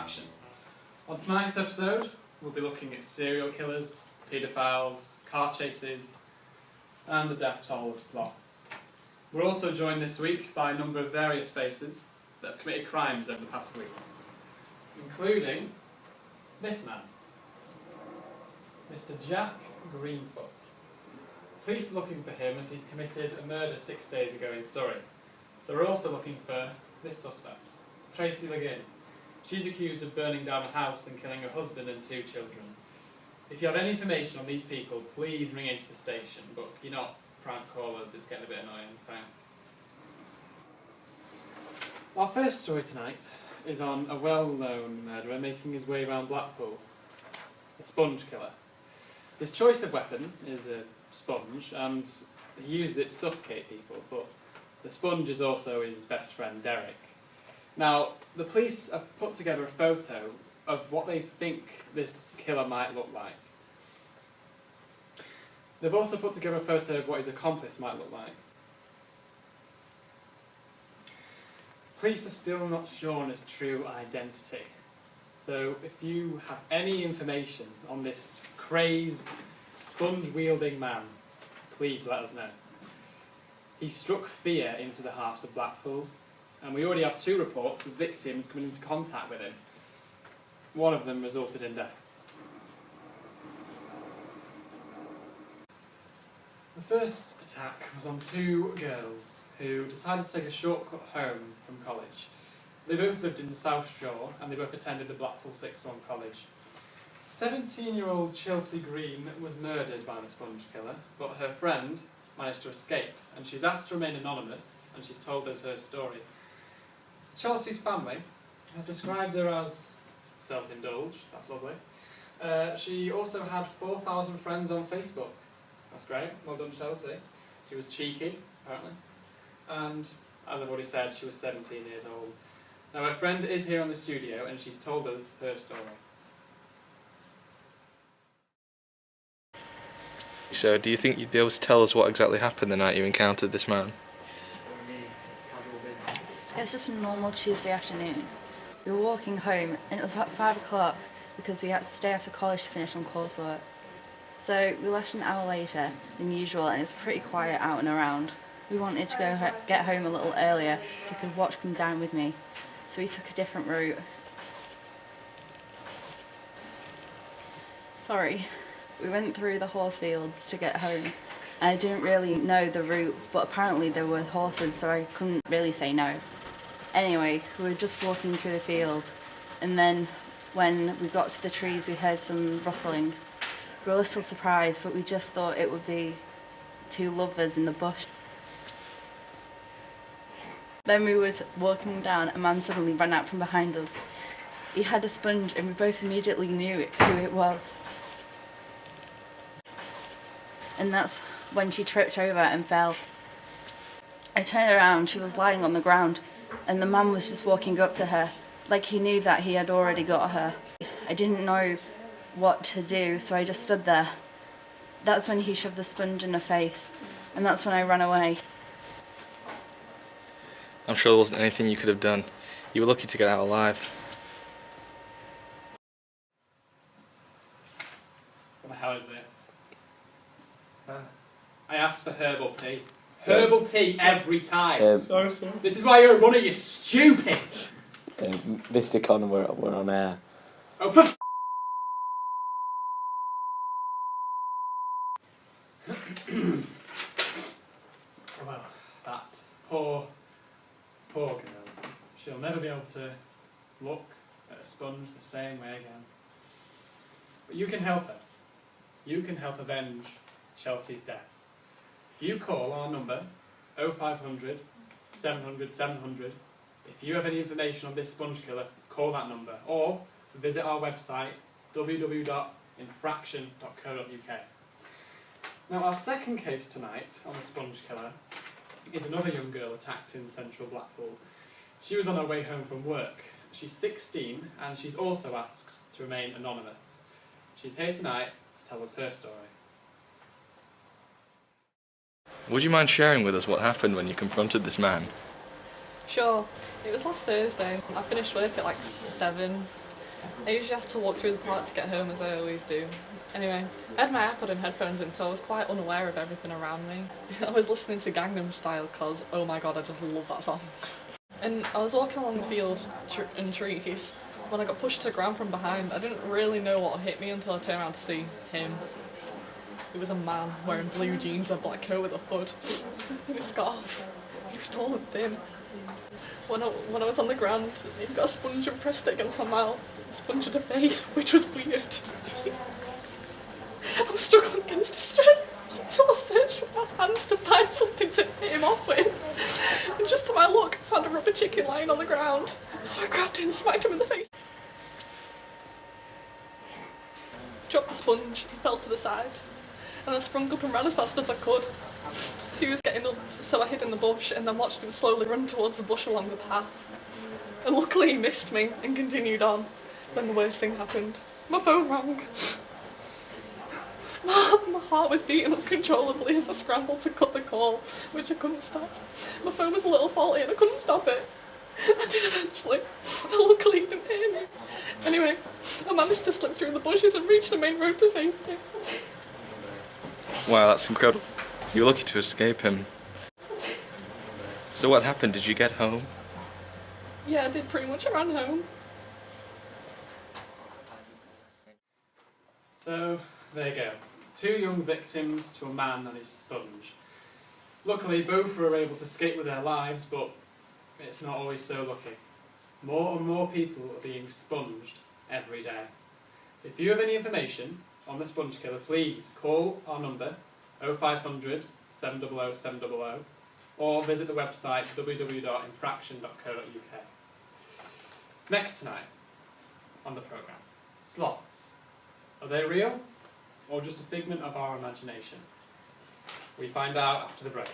INFRACTION. On tonight's episode, we'll be looking at serial killers, paedophiles, car chases, and the death toll of sloths. We're also joined this week by a number of various faces that have committed crimes over the past week, including this man, Mr. Jack Greenfoot. Police are looking for him as he's committed a murder 6 days ago in Surrey. They're also looking for this suspect, Tracy Le Guin. She's accused of burning down a house and killing her husband and 2 children. If you have any information on these people, please ring into the station, but you're not prank callers, it's getting a bit annoying, thanks. Our first story tonight is on a well-known murderer making his way around Blackpool, a sponge killer. His choice of weapon is a sponge, and he uses it to suffocate people, but the sponge is also his best friend, Derek. Now, the police have put together a photo of what they think this killer might look like. They've also put together a photo of what his accomplice might look like. Police are still not sure on his true identity. So if you have any information on this crazed, sponge-wielding man, please let us know. He struck fear into the heart of Blackpool, and we already have 2 reports of victims coming into contact with him. One of them resulted in death. The first attack was on 2 girls who decided to take a shortcut home from college. They both lived in South Shore, and they both attended the Blackpool Sixth Form College. 17-year-old Chelsea Green was murdered by the sponge killer, but her friend managed to escape, and she's asked to remain anonymous, and she's told us her story. Chelsea's family has described her as self-indulged, that's lovely. She also had 4,000 friends on Facebook. That's great, well done Chelsea. She was cheeky, apparently. And, as I've already said, she was 17 years old. Now her friend is here on the studio, and she's told us her story. So, do you think you'd be able to tell us what exactly happened the night you encountered this man? It was just a normal Tuesday afternoon. We were walking home, and it was about 5 o'clock because we had to stay after college to finish on coursework. So we left an hour later than usual, and it was pretty quiet out and around. We wanted to go get home a little earlier so we could watch come down with me. So we took a different route. We went through the horse fields to get home. I didn't really know the route, but apparently there were horses, so I couldn't really say no. Anyway, we were just walking through the field, and then when we got to the trees we heard some rustling. We were a little surprised, but we just thought it would be 2 lovers in the bush. Then we were walking down, a man suddenly ran out from behind us. He had a sponge, and we both immediately knew who it was. And that's when she tripped over and fell. I turned around, she was lying on the ground, and the man was just walking up to her, like he knew that he had already got her. I didn't know what to do, so I just stood there. That's when he shoved the sponge in her face, and that's when I ran away. I'm sure there wasn't anything you could have done. You were lucky to get out alive. What the hell is this? I asked for herbal tea. Herbal tea every time. Sorry. This is why you're a runner, you stupid! Mr. Connor, we're on air. Oh, for well, that poor girl. She'll never be able to look at a sponge the same way again. But you can help her. You can help avenge Chelsea's death. If you call our number, 0500 700 700, if you have any information on this sponge killer, call that number, or visit our website, www.infraction.co.uk. Now, our second case tonight on the sponge killer is another young girl attacked in central Blackpool. She was on her way home from work. She's 16, and she's also asked to remain anonymous. She's here tonight to tell us her story. Would you mind sharing with us what happened when you confronted this man? Sure. It was last Thursday. I finished work at like 7 I usually have to walk through the park to get home, as I always do. Anyway, I had my iPod and headphones in, so I was quite unaware of everything around me. I was listening to Gangnam Style because, oh my god, I just love that song. And I was walking along the field and trees when I got pushed to the ground from behind. I didn't really know what hit me until I turned around to see him. He was a man wearing blue jeans, a black coat with a hood, and a scarf. He was tall and thin. When I was on the ground, he got a sponge and pressed it against my mouth. A sponge in the face, which was weird. I was struggling against the strength, so I searched with my hands to find something to hit him off with. And just to my luck, I found a rubber chicken lying on the ground, so I grabbed it and smacked him in the face. Dropped the sponge and fell to the side, and I sprung up and ran as fast as I could. He was getting up, so I hid in the bush and then watched him slowly run towards the bush along the path. And luckily he missed me and continued on. Then the worst thing happened. My phone rang. My heart was beating uncontrollably as I scrambled to cut the call, which I couldn't stop. My phone was a little faulty and I couldn't stop it. I did eventually. Luckily he didn't hear me. Anyway, I managed to slip through the bushes and reach the main road to safety. Wow, that's incredible. You were lucky to escape him. So what happened? Did you get home? Yeah, I did pretty much. I ran home. So, there you go. 2 young victims to a man and his sponge. Luckily, both were able to escape with their lives, but it's not always so lucky. More and more people are being sponged every day. If you have any information on the sponge killer, please call our number 0500 700 700 or visit the website www.infraction.co.uk. Next tonight on the programme, sloths. Are they real or just a figment of our imagination? We find out after the break.